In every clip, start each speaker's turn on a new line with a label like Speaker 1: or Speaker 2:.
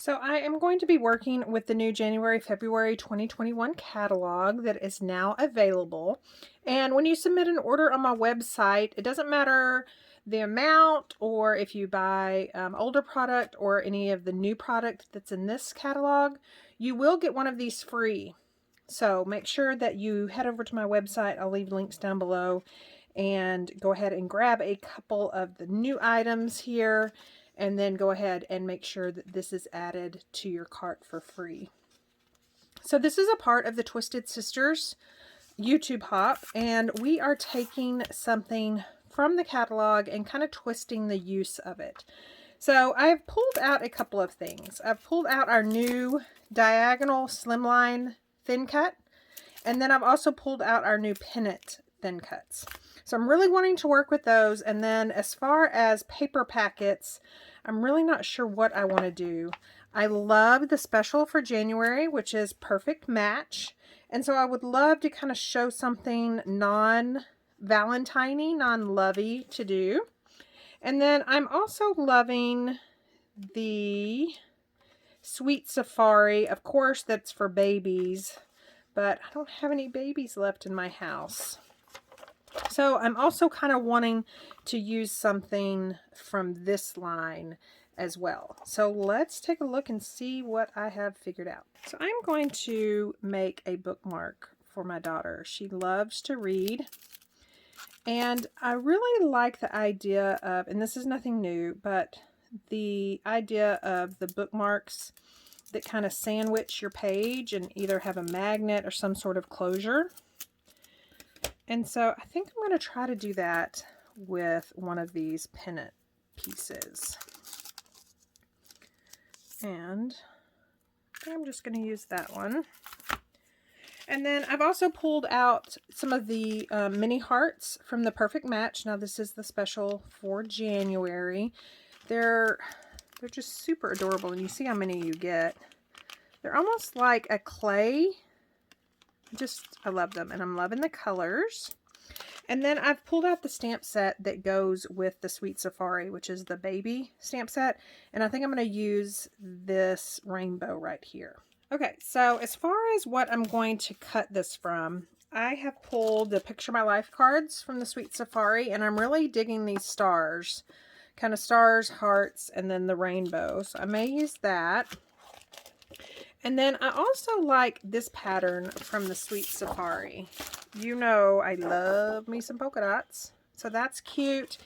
Speaker 1: So I am going to be working with the new January-February 2021 catalog that is now available. And when you submit an order on my website, it doesn't matter the amount or if you buy older product or any of the new product that's in this catalog, you will get one of these free. So make sure that you head over to my website. I'll leave links down below and go ahead and grab a couple of the new items here. And then go ahead and make sure that this is added to your cart for free. So this is a part of the Twisted Sisters YouTube hop, and we are taking something from the catalog and kind of twisting the use of it. So I've pulled out a couple of things. I've pulled out our new diagonal slimline thin cut, and then I've also pulled out our new pennant thin cuts. So I'm really wanting to work with those. And then as far as paper packets, I'm really not sure what I want to do. I love the special for January, which is Perfect Match. And so I would love to kind of show something non-Valentine-y, non-lovey to do. And then I'm also loving the Sweet Safari. Of course, that's for babies, but I don't have any babies left in my house. So I'm also kind of wanting to use something from this line as well. So let's take a look and see what I have figured out. So I'm going to make a bookmark for my daughter. She loves to read. And I really like the idea of, and this is nothing new, but the idea of the bookmarks that kind of sandwich your page and either have a magnet or some sort of closure. And so I think I'm going to try to do that with one of these pennant pieces. And I'm just going to use that one. And then I've also pulled out some of the mini hearts from the Perfect Match. Now this is the special for January. They're just super adorable, and you see how many you get. They're almost like a clay. I love them, and I'm loving the colors. And then I've pulled out the stamp set that goes with the Sweet Safari, which is the baby stamp set. And I think I'm going to use this rainbow right here. Okay, so as far as what I'm going to cut this from, I have pulled the Picture My Life cards from the Sweet Safari, and I'm really digging these stars. Kind of stars, hearts, and then the rainbow. So I may use that. And then I also like this pattern from the Sweet Safari. You know I love me some polka dots. So that's cute.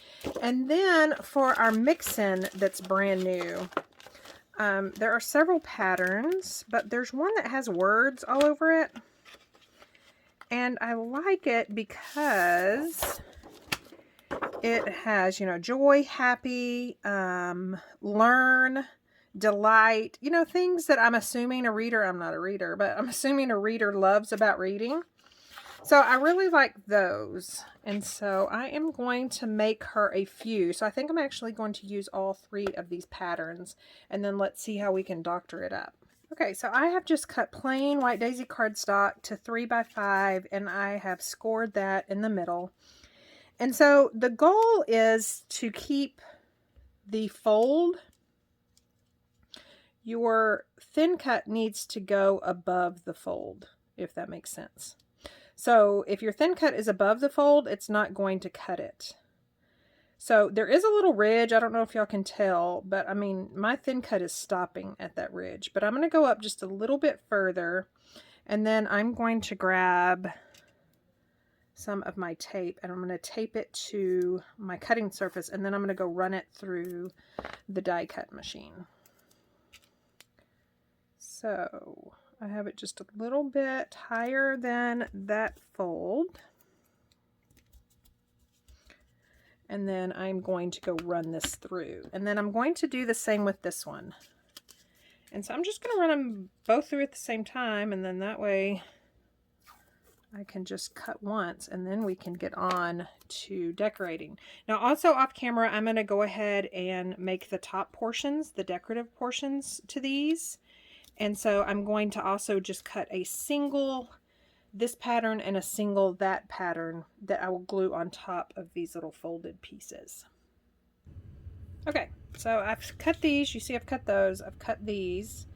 Speaker 1: And then for our mix-in that's brand new, there are several patterns, but there's one that has words all over it. And I like it because it has, you know, joy, happy, learn, delight, you know, things that I'm assuming a reader, I'm not a reader, but I'm assuming a reader loves about reading. So I really like those. And so I am going to make her a few. So I think I'm actually going to use all three of these patterns, and then let's see how we can doctor it up. Okay, so I have just cut plain white daisy cardstock to 3x5, and I have scored that in the middle. And so the goal is to keep the fold. Your thin cut needs to go above the fold, if that makes sense. So if your thin cut is above the fold, it's not going to cut it. So there is a little ridge. I don't know if y'all can tell, but I mean, my thin cut is stopping at that ridge. But I'm going to go up just a little bit further, and then I'm going to grab some of my tape, and I'm going to tape it to my cutting surface, and then I'm going to go run it through the die cut machine. So I have it just a little bit higher than that fold. And then I'm going to go run this through. And then I'm going to do the same with this one. And so I'm just going to run them both through at the same time, and then that way I can just cut once, and then we can get on to decorating. Now also off camera, I'm going to go ahead and make the top portions, the decorative portions to these. And so I'm going to also just cut a single this pattern and a single that pattern that I will glue on top of these little folded pieces. Okay, So I've cut these. You see I've cut those. I've cut these.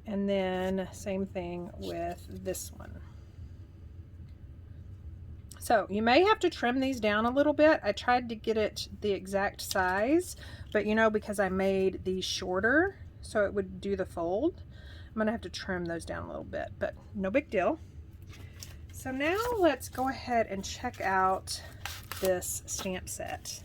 Speaker 1: And then same thing with this one. So you may have to trim these down a little bit. I tried to get it the exact size, but you know, because I made these shorter so it would do the fold, I'm gonna have to trim those down a little bit, but no big deal. So now let's go ahead and check out this stamp set.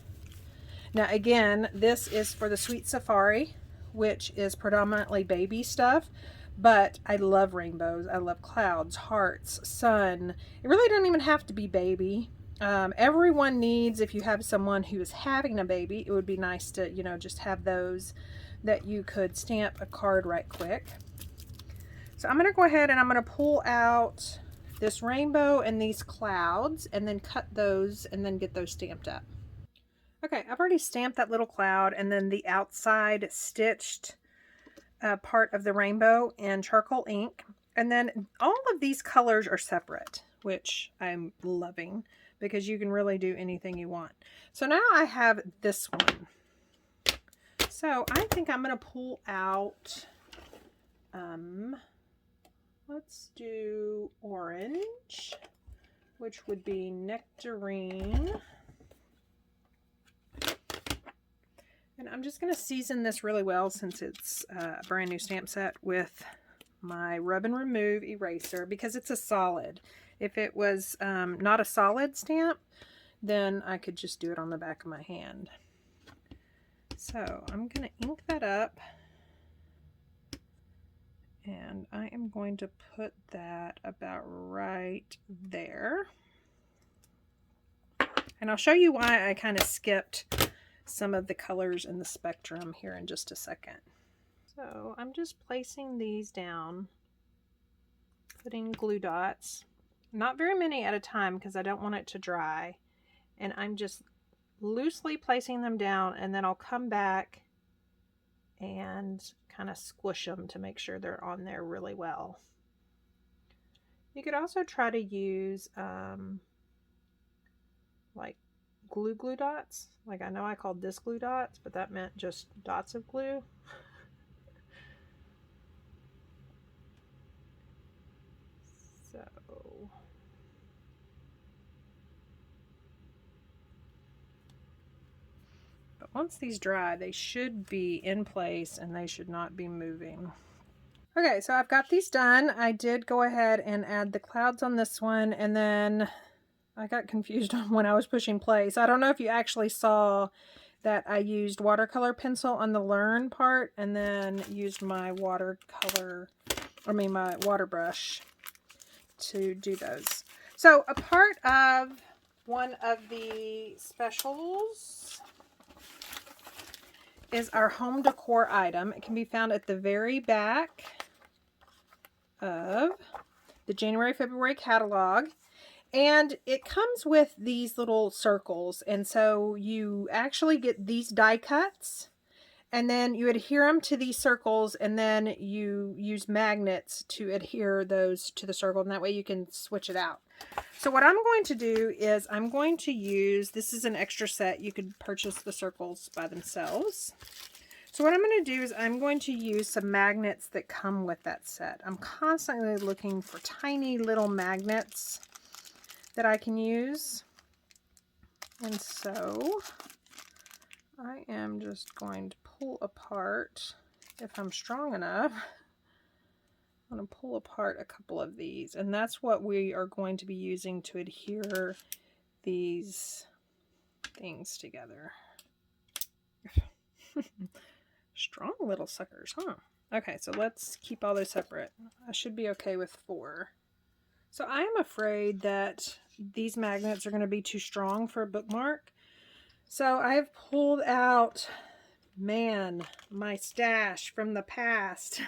Speaker 1: Now again, this is for the Sweet Safari, which is predominantly baby stuff, but I love rainbows. I love clouds, hearts, sun. It really doesn't even have to be baby. Everyone needs, if you have someone who is having a baby, it would be nice to, you know, just have those that you could stamp a card right quick. So I'm going to go ahead and I'm going to pull out this rainbow and these clouds and then cut those and then get those stamped up. Okay, I've already stamped that little cloud and then the outside stitched part of the rainbow in charcoal ink. And then all of these colors are separate, which I'm loving because you can really do anything you want. So now I have this one. So I think I'm going to pull out, let's do orange, which would be nectarine. And I'm just going to season this really well since it's a brand new stamp set with my rub and remove eraser because it's a solid. If it was not a solid stamp, then I could just do it on the back of my hand. So I'm going to ink that up. And I am going to put that about right there. And I'll show you why I kind of skipped some of the colors in the spectrum here in just a second. So I'm just placing these down, putting glue dots, not very many at a time because I don't want it to dry. And I'm just loosely placing them down and then I'll come back and kind of squish them to make sure they're on there really well. You could also try to use like glue dots. Like I know I called this glue dots, but that meant just dots of glue. So but once these dry, they should be in place and they should not be moving. Okay, so I've got these done. I did go ahead and add the clouds on this one, and then I got confused on when I was pushing play. So I don't know if you actually saw that I used watercolor pencil on the learn part and then used my my water brush to do those. So a part of one of the specials is our home decor item. It can be found at the very back of the January-February catalog. And it comes with these little circles. And so you actually get these die cuts and then you adhere them to these circles and then you use magnets to adhere those to the circle. And that way you can switch it out. So what I'm going to do is I'm going to use, this is an extra set. You could purchase the circles by themselves. So what I'm going to do is I'm going to use some magnets that come with that set. I'm constantly looking for tiny little magnets that I can use. And so I am just going to pull apart, if I'm strong enough, I'm going to pull apart a couple of these. And that's what we are going to be using to adhere these things together. Strong little suckers, huh? Okay, so let's keep all those separate. I should be okay with 4. So I am afraid that these magnets are going to be too strong for a bookmark. So I have pulled out, man, my stash from the past.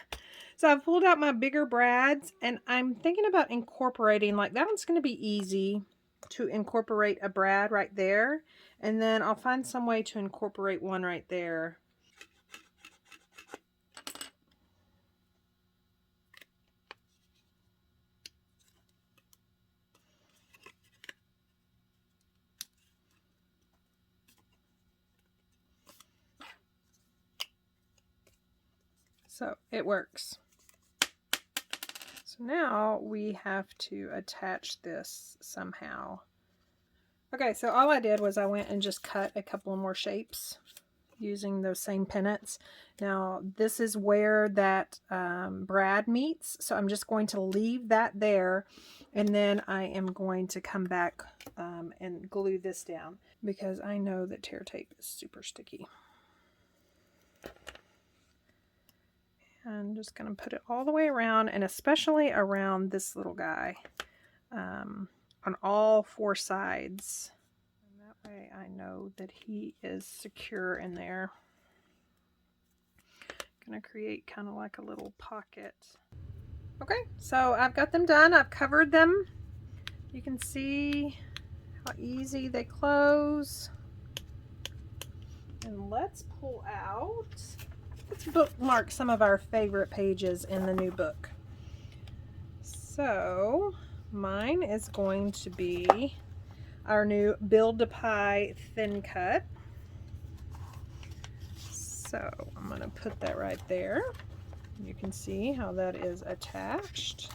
Speaker 1: So I've pulled out my bigger brads and I'm thinking about incorporating, like that one's going to be easy to incorporate a brad right there. And then I'll find some way to incorporate one right there. So it works. So now we have to attach this somehow. Okay, so all I did was I went and just cut a couple more shapes using those same pennants. Now this is where that brad meets, so I'm just going to leave that there, and then I am going to come back and glue this down because I know that tear tape is super sticky. I'm just going to put it all the way around, and especially around this little guy on all 4 sides. And that way I know that he is secure in there. Going to create kind of like a little pocket. Okay, so I've got them done. I've covered them. You can see how easy they close. And let's pull out, let's bookmark some of our favorite pages in the new book. So mine is going to be our new Build a Pie thin cut. So I'm going to put that right there. You can see how that is attached.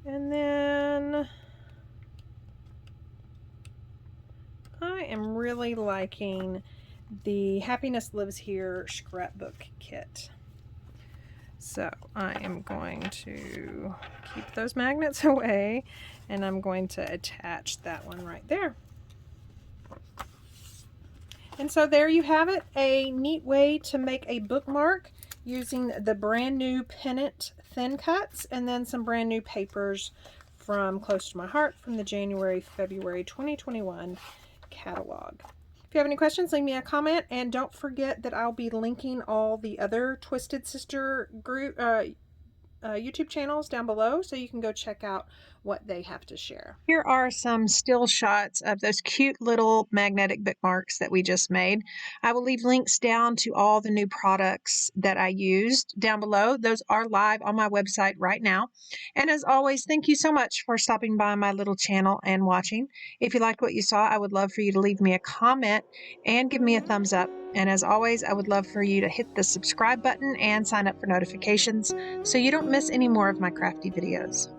Speaker 1: And then I am really liking the Happiness Lives Here scrapbook kit. So I am going to keep those magnets away, and I'm going to attach that one right there. And so there you have it, a neat way to make a bookmark using the brand new pennant thin cuts and then some brand new papers from Close to My Heart from the January-February 2021 catalog. If you have any questions, leave me a comment, and don't forget that I'll be linking all the other Twisted Sister group YouTube channels down below, so you can go check out what they have to share. Here are some still shots of those cute little magnetic bookmarks that we just made. I will leave links down to all the new products that I used down below. Those are live on my website right now. And as always, thank you so much for stopping by my little channel and watching. If you liked what you saw, I would love for you to leave me a comment and give me a thumbs up. And as always, I would love for you to hit the subscribe button and sign up for notifications so you don't miss any more of my crafty videos.